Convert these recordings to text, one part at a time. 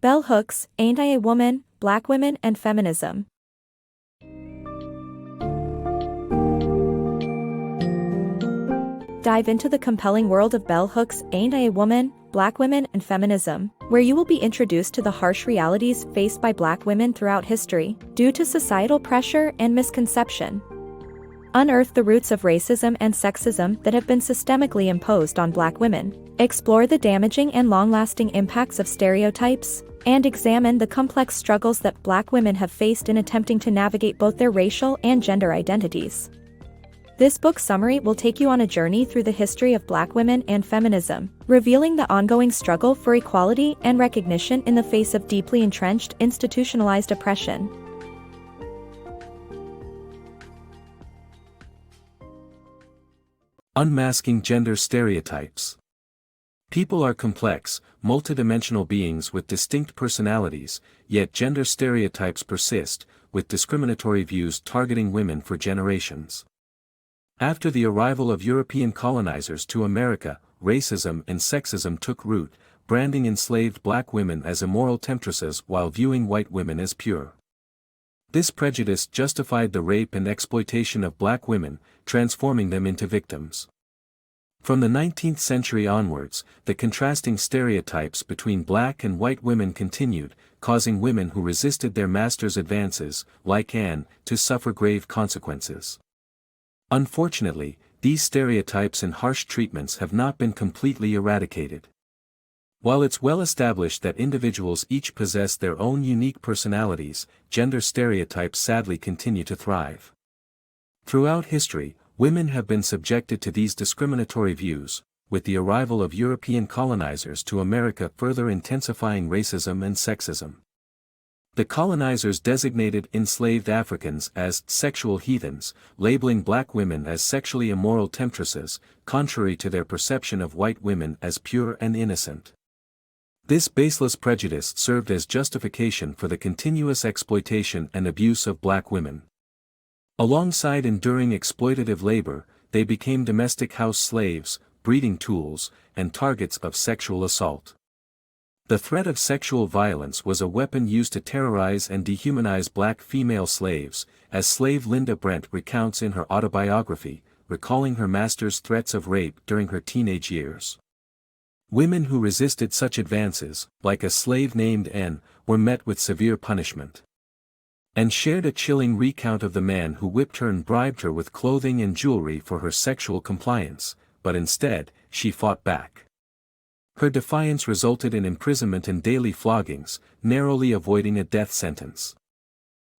Bellhooks, Ain't I a Woman, Black Women and Feminism. Dive into the compelling world of Bellhooks, Ain't I a Woman, Black Women and Feminism, where you will be introduced to the harsh realities faced by Black women throughout history, due to societal pressure and misconception. Unearth the roots of racism and sexism that have been systemically imposed on Black women, explore the damaging and long-lasting impacts of stereotypes, and examine the complex struggles that Black women have faced in attempting to navigate both their racial and gender identities. This book summary will take you on a journey through the history of Black women and feminism, revealing the ongoing struggle for equality and recognition in the face of deeply entrenched institutionalized oppression. Unmasking gender stereotypes. People are complex, multidimensional beings with distinct personalities, yet gender stereotypes persist, with discriminatory views targeting women for generations. After the arrival of European colonizers to America, racism and sexism took root, branding enslaved Black women as immoral temptresses while viewing white women as pure. This prejudice justified the rape and exploitation of Black women, transforming them into victims. From the 19th century onwards, the contrasting stereotypes between Black and white women continued, causing women who resisted their masters' advances, like Anne, to suffer grave consequences. Unfortunately, these stereotypes and harsh treatments have not been completely eradicated. While it's well established that individuals each possess their own unique personalities, gender stereotypes sadly continue to thrive. Throughout history, women have been subjected to these discriminatory views, with the arrival of European colonizers to America further intensifying racism and sexism. The colonizers designated enslaved Africans as sexual heathens, labeling Black women as sexually immoral temptresses, contrary to their perception of white women as pure and innocent. This baseless prejudice served as justification for the continuous exploitation and abuse of Black women. Alongside enduring exploitative labor, they became domestic house slaves, breeding tools, and targets of sexual assault. The threat of sexual violence was a weapon used to terrorize and dehumanize Black female slaves, as slave Linda Brent recounts in her autobiography, recalling her master's threats of rape during her teenage years. Women who resisted such advances, like a slave named Anne, were met with severe punishment. Anne shared a chilling recount of the man who whipped her and bribed her with clothing and jewelry for her sexual compliance, but instead, she fought back. Her defiance resulted in imprisonment and daily floggings, narrowly avoiding a death sentence.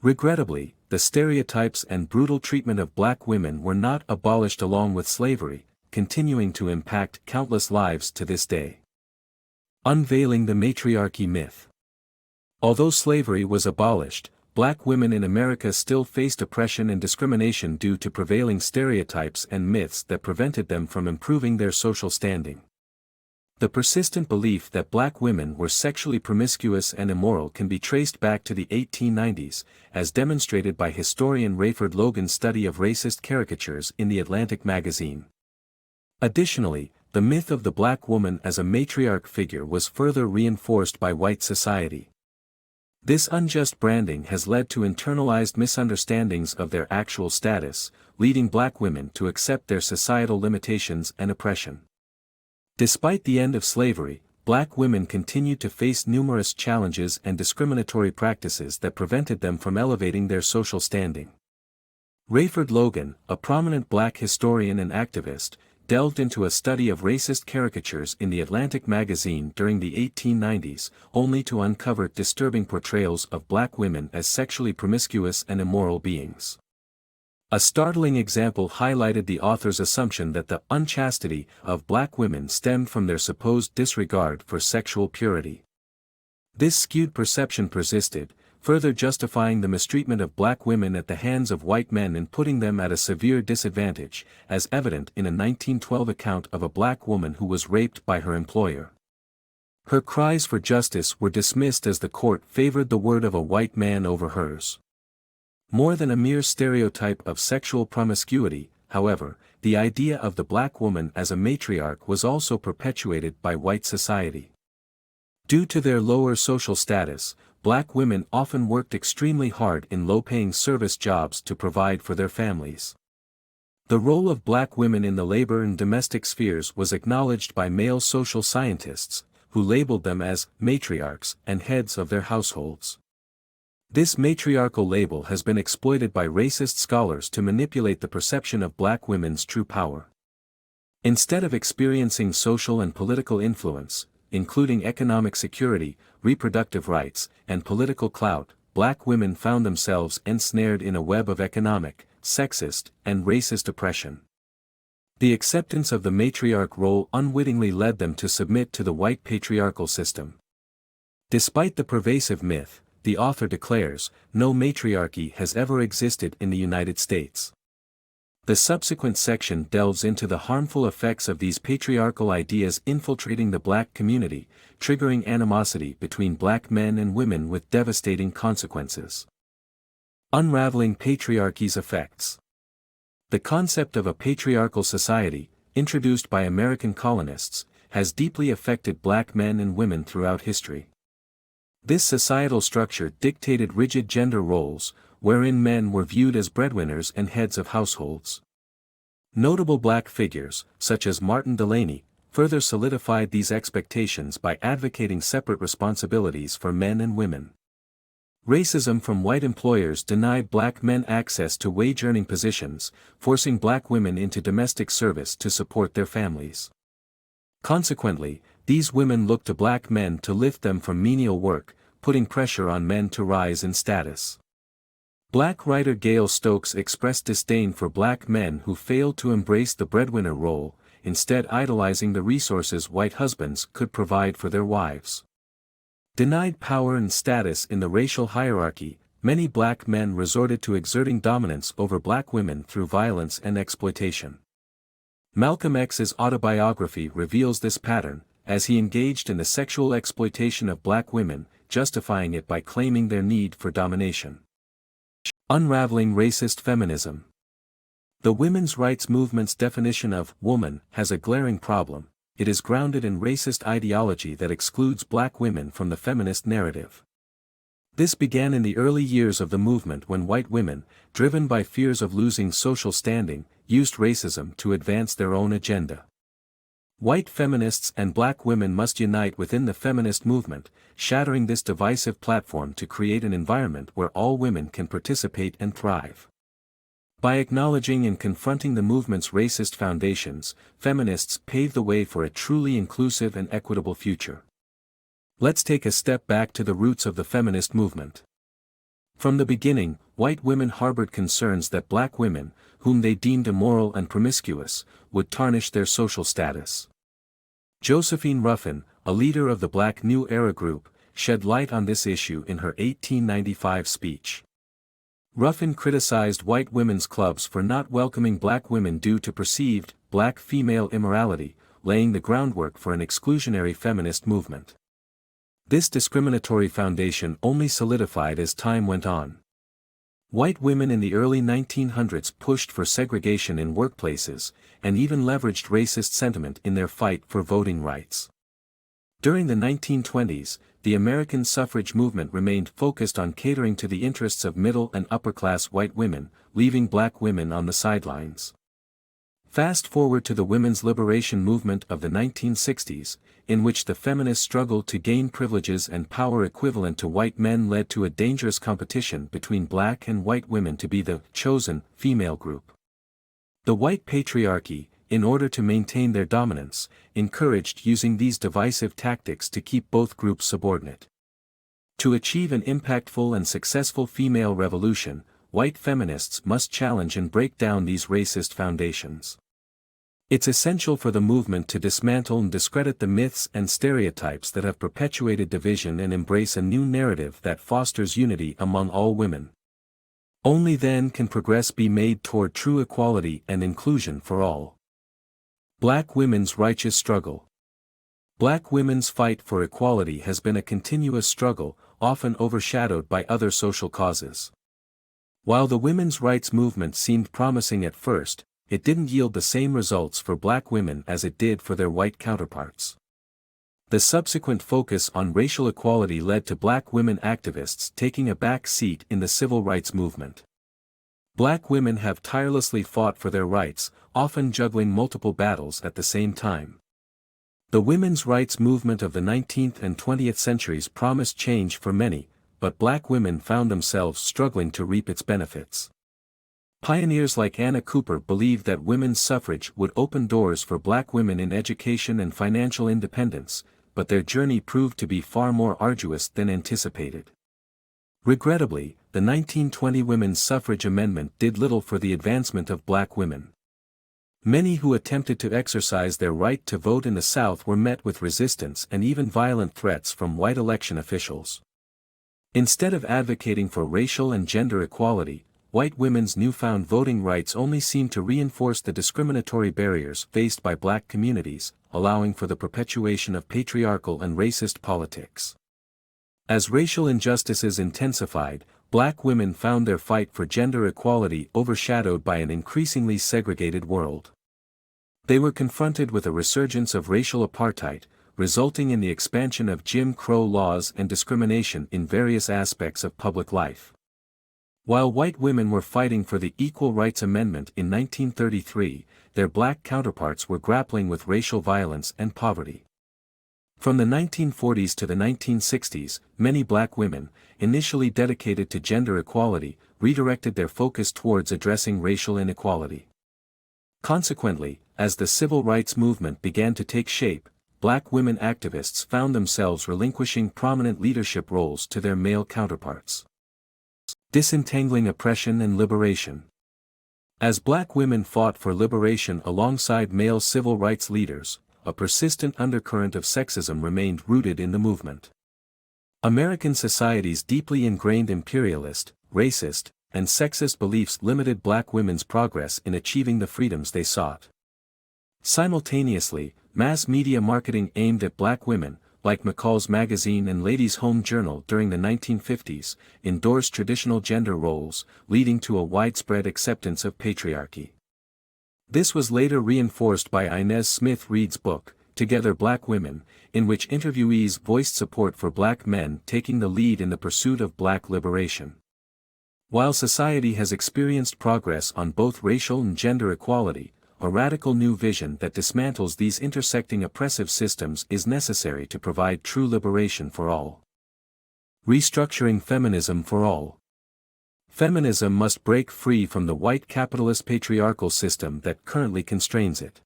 Regrettably, the stereotypes and brutal treatment of Black women were not abolished along with slavery, continuing to impact countless lives to this day. Unveiling the Matriarchy myth. Although slavery was abolished, Black women in America still faced oppression and discrimination due to prevailing stereotypes and myths that prevented them from improving their social standing. The persistent belief that Black women were sexually promiscuous and immoral can be traced back to the 1890s, as demonstrated by historian Rayford Logan's study of racist caricatures in the Atlantic magazine. Additionally, the myth of the Black woman as a matriarch figure was further reinforced by white society. This unjust branding has led to internalized misunderstandings of their actual status, leading Black women to accept their societal limitations and oppression. Despite the end of slavery, Black women continued to face numerous challenges and discriminatory practices that prevented them from elevating their social standing. Rayford Logan, a prominent Black historian and activist, delved into a study of racist caricatures in the Atlantic magazine during the 1890s, only to uncover disturbing portrayals of Black women as sexually promiscuous and immoral beings. A startling example highlighted the author's assumption that the unchastity of Black women stemmed from their supposed disregard for sexual purity. This skewed perception persisted, further justifying the mistreatment of Black women at the hands of white men and putting them at a severe disadvantage, as evident in a 1912 account of a Black woman who was raped by her employer. Her cries for justice were dismissed as the court favored the word of a white man over hers. More than a mere stereotype of sexual promiscuity, however, the idea of the Black woman as a matriarch was also perpetuated by white society. Due to their lower social status, black women often worked extremely hard in low-paying service jobs to provide for their families. The role of black women in the labor and domestic spheres was acknowledged by male social scientists, who labeled them as matriarchs and heads of their households. This matriarchal label has been exploited by racist scholars to manipulate the perception of black women's true power. Instead of experiencing social and political influence, including economic security, reproductive rights, and political clout, black women found themselves ensnared in a web of economic, sexist, and racist oppression. The acceptance of the matriarch role unwittingly led them to submit to the white patriarchal system. Despite the pervasive myth, the author declares, no matriarchy has ever existed in the United States. The subsequent section delves into the harmful effects of these patriarchal ideas infiltrating the black community, triggering animosity between black men and women with devastating consequences. Unraveling patriarchy's effects. The concept of a patriarchal society, introduced by American colonists, has deeply affected black men and women throughout history. This societal structure dictated rigid gender roles, wherein men were viewed as breadwinners and heads of households. Notable black figures, such as Martin Delany, further solidified these expectations by advocating separate responsibilities for men and women. Racism from white employers denied black men access to wage-earning positions, forcing black women into domestic service to support their families. Consequently, these women looked to black men to lift them from menial work, putting pressure on men to rise in status. Black writer Gail Stokes expressed disdain for black men who failed to embrace the breadwinner role, instead idolizing the resources white husbands could provide for their wives. Denied power and status in the racial hierarchy, many black men resorted to exerting dominance over black women through violence and exploitation. Malcolm X's autobiography reveals this pattern, as he engaged in the sexual exploitation of black women, justifying it by claiming their need for domination. Unraveling racist feminism. The women's rights movement's definition of woman has a glaring problem. It is grounded in racist ideology that excludes black women from the feminist narrative. This began in the early years of the movement when white women, driven by fears of losing social standing, used racism to advance their own agenda. White feminists and black women must unite within the feminist movement, shattering this divisive platform to create an environment where all women can participate and thrive. By acknowledging and confronting the movement's racist foundations, feminists pave the way for a truly inclusive and equitable future. Let's take a step back to the roots of the feminist movement. From the beginning, white women harbored concerns that black women, whom they deemed immoral and promiscuous, would tarnish their social status. Josephine Ruffin, a leader of the Black New Era group, shed light on this issue in her 1895 speech. Ruffin criticized white women's clubs for not welcoming black women due to perceived black female immorality, laying the groundwork for an exclusionary feminist movement. This discriminatory foundation only solidified as time went on. White women in the early 1900s pushed for segregation in workplaces, and even leveraged racist sentiment in their fight for voting rights. During the 1920s, the American suffrage movement remained focused on catering to the interests of middle and upper-class white women, leaving black women on the sidelines. Fast forward to the women's liberation movement of the 1960s, in which the feminist struggle to gain privileges and power equivalent to white men led to a dangerous competition between black and white women to be the chosen female group. The white patriarchy, in order to maintain their dominance, encouraged using these divisive tactics to keep both groups subordinate. To achieve an impactful and successful female revolution, white feminists must challenge and break down these racist foundations. It's essential for the movement to dismantle and discredit the myths and stereotypes that have perpetuated division and embrace a new narrative that fosters unity among all women. Only then can progress be made toward true equality and inclusion for all. Black women's righteous struggle. Black women's fight for equality has been a continuous struggle, often overshadowed by other social causes. While the women's rights movement seemed promising at first, it didn't yield the same results for black women as it did for their white counterparts. The subsequent focus on racial equality led to black women activists taking a back seat in the civil rights movement. Black women have tirelessly fought for their rights, often juggling multiple battles at the same time. The women's rights movement of the 19th and 20th centuries promised change for many, but black women found themselves struggling to reap its benefits. Pioneers like Anna Cooper believed that women's suffrage would open doors for black women in education and financial independence, but their journey proved to be far more arduous than anticipated. Regrettably, the 1920 Women's Suffrage Amendment did little for the advancement of black women. Many who attempted to exercise their right to vote in the South were met with resistance and even violent threats from white election officials. Instead of advocating for racial and gender equality, white women's newfound voting rights only seemed to reinforce the discriminatory barriers faced by black communities, allowing for the perpetuation of patriarchal and racist politics. As racial injustices intensified, black women found their fight for gender equality overshadowed by an increasingly segregated world. They were confronted with a resurgence of racial apartheid, resulting in the expansion of Jim Crow laws and discrimination in various aspects of public life. While white women were fighting for the Equal Rights Amendment in 1933, their black counterparts were grappling with racial violence and poverty. From the 1940s to the 1960s, many black women, initially dedicated to gender equality, redirected their focus towards addressing racial inequality. Consequently, as the civil rights movement began to take shape, black women activists found themselves relinquishing prominent leadership roles to their male counterparts. Disentangling oppression and liberation. As black women fought for liberation alongside male civil rights leaders, a persistent undercurrent of sexism remained rooted in the movement. American society's deeply ingrained imperialist, racist, and sexist beliefs limited black women's progress in achieving the freedoms they sought. Simultaneously, mass media marketing aimed at black women, like McCall's Magazine and Ladies' Home Journal during the 1950s, endorsed traditional gender roles, leading to a widespread acceptance of patriarchy. This was later reinforced by Inez Smith Reed's book, Together Black Women, in which interviewees voiced support for black men taking the lead in the pursuit of black liberation. While society has experienced progress on both racial and gender equality, a radical new vision that dismantles these intersecting oppressive systems is necessary to provide true liberation for all. Restructuring feminism for all. Feminism must break free from the white capitalist patriarchal system that currently constrains it.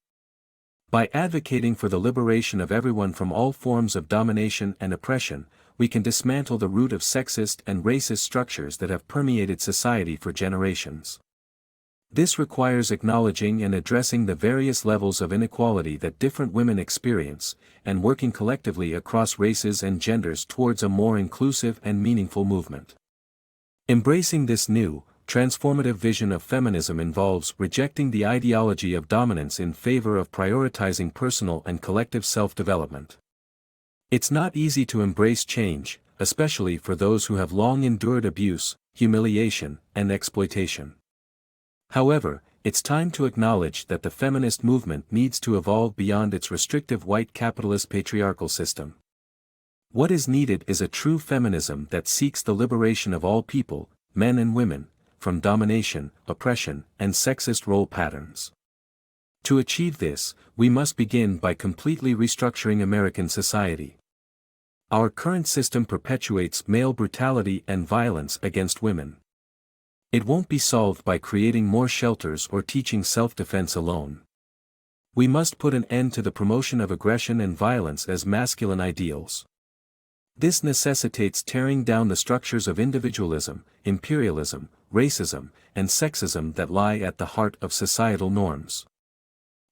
By advocating for the liberation of everyone from all forms of domination and oppression, we can dismantle the root of sexist and racist structures that have permeated society for generations. This requires acknowledging and addressing the various levels of inequality that different women experience, and working collectively across races and genders towards a more inclusive and meaningful movement. Embracing this new, transformative vision of feminism involves rejecting the ideology of dominance in favor of prioritizing personal and collective self-development. It's not easy to embrace change, especially for those who have long endured abuse, humiliation, and exploitation. However, it's time to acknowledge that the feminist movement needs to evolve beyond its restrictive white capitalist patriarchal system. What is needed is a true feminism that seeks the liberation of all people, men and women, from domination, oppression, and sexist role patterns. To achieve this, we must begin by completely restructuring American society. Our current system perpetuates male brutality and violence against women. It won't be solved by creating more shelters or teaching self-defense alone. We must put an end to the promotion of aggression and violence as masculine ideals. This necessitates tearing down the structures of individualism, imperialism, racism, and sexism that lie at the heart of societal norms.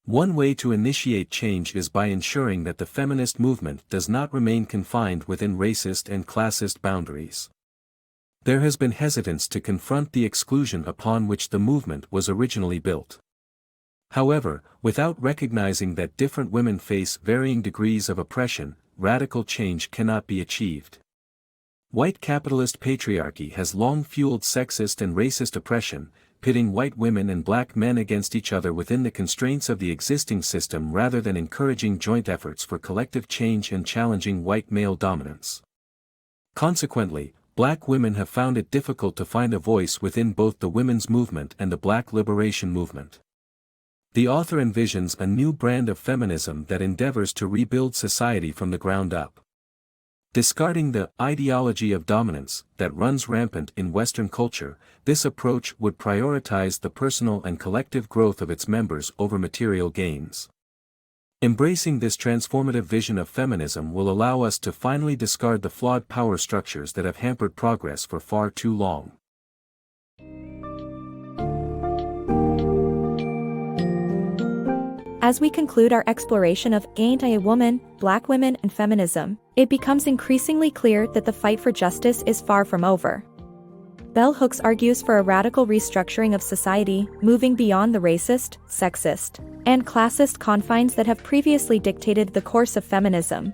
One way to initiate change is by ensuring that the feminist movement does not remain confined within racist and classist boundaries. There has been hesitance to confront the exclusion upon which the movement was originally built. However, without recognizing that different women face varying degrees of oppression, radical change cannot be achieved. White capitalist patriarchy has long fueled sexist and racist oppression, pitting white women and black men against each other within the constraints of the existing system rather than encouraging joint efforts for collective change and challenging white male dominance. Consequently, black women have found it difficult to find a voice within both the women's movement and the black liberation movement. The author envisions a new brand of feminism that endeavors to rebuild society from the ground up. Discarding the ideology of dominance that runs rampant in Western culture, this approach would prioritize the personal and collective growth of its members over material gains. Embracing this transformative vision of feminism will allow us to finally discard the flawed power structures that have hampered progress for far too long. As we conclude our exploration of anti-woman, black women, and feminism, it becomes increasingly clear that the fight for justice is far from over. Bell Hooks argues for a radical restructuring of society, moving beyond the racist, sexist, and classist confines that have previously dictated the course of feminism.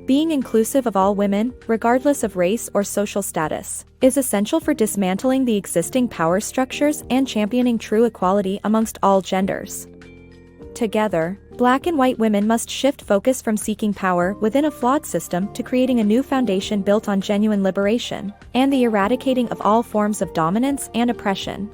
Being inclusive of all women, regardless of race or social status, is essential for dismantling the existing power structures and championing true equality amongst all genders. Together, black and white women must shift focus from seeking power within a flawed system to creating a new foundation built on genuine liberation and the eradicating of all forms of dominance and oppression.